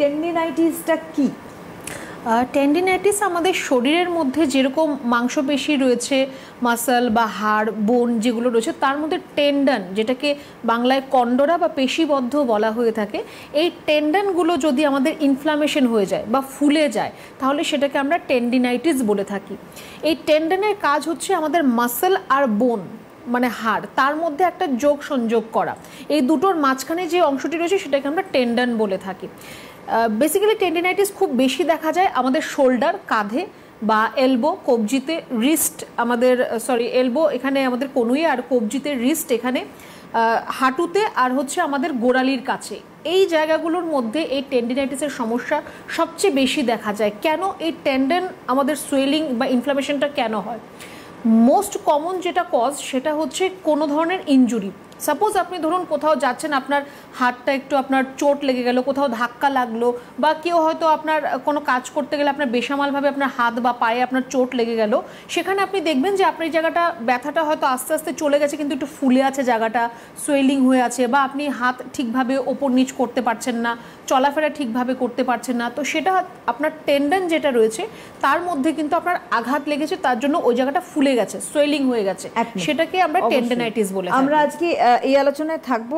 টেন্ডিনাইটিসটা কি? টেন্ডিনাইটিস আমাদের শরীরের মধ্যে যেরকম মাংসপেশি রয়েছে, মাসল বা হাড় বোন যেগুলো রয়েছে, তার মধ্যে টেন্ডন, যেটাকে বাংলায় কন্ডরা বা পেশিবদ্ধ বলা হয়ে থাকে, এই টেন্ডনগুলো যদি আমাদের ইনফ্লামেশন হয়ে যায় বা ফুলে যায়, তাহলে সেটাকে আমরা টেন্ডিনাইটিস বলে থাকি। এই টেন্ডনের কাজ হচ্ছে আমাদের মাসল আর বোন মানে হাড়, তার মধ্যে একটা যোগ সংযোগ করা। এই দুটোর মাঝখানে যে অংশটি রয়েছে সেটাকে আমরা টেন্ডন বলে থাকি। বেসিক্যালি টেন্ডিনাইটিস খুব বেশি দেখা যায় আমাদের শোল্ডার, কাঁধে বা এলবো, কবজিতে, রিস্ট, আমাদের এলবো এখানে আমাদের কনুই, আর কবজিতে, রিস্ট এখানে, হাঁটুতে, আর হচ্ছে আমাদের গোড়ালির কাছে। এই জায়গাগুলোর মধ্যে এই টেন্ডিনাইটিসের সমস্যা সবচেয়ে বেশি দেখা যায়। কেন এই টেন্ডন আমাদের সোয়েলিং বা ইনফ্লামেশনটা কেন হয়? মোস্ট কমন যেটা কজ সেটা হচ্ছে কোনো ধরনের ইনজুরি। সাপোজ আপনি ধরুন কোথাও যাচ্ছেন, আপনার হাতটা একটু আপনার চোট লেগে গেল, কোথাও ধাক্কা লাগলো, বা কেউ হয়তো আপনার কোনো কাজ করতে গেলে আপনার বেসামালভাবে আপনার হাত বা পায়ে আপনার চোট লেগে গেল, সেখানে আপনি দেখবেন যে আপনার এই জায়গাটা ব্যথাটা হয়তো আস্তে আস্তে চলে গেছে, কিন্তু একটু ফুলে আছে জায়গাটা, সোয়েলিং হয়ে আছে, বা আপনি হাত ঠিকভাবে ওপর নিচ করতে পারছেন না, চলাফেরা ঠিকভাবে করতে পারছেন না, তো সেটা আপনার টেন্ডন যেটা রয়েছে তার মধ্যে কিন্তু আপনার আঘাত লেগেছে, তার জন্য ওই জায়গাটা ফুলে গেছে, সোয়েলিং হয়ে গেছে, সেটাকে আমরা টেন্ডনাইটিস বলে থাকি। আমরা আজকে এই আলোচনায় থাকবো।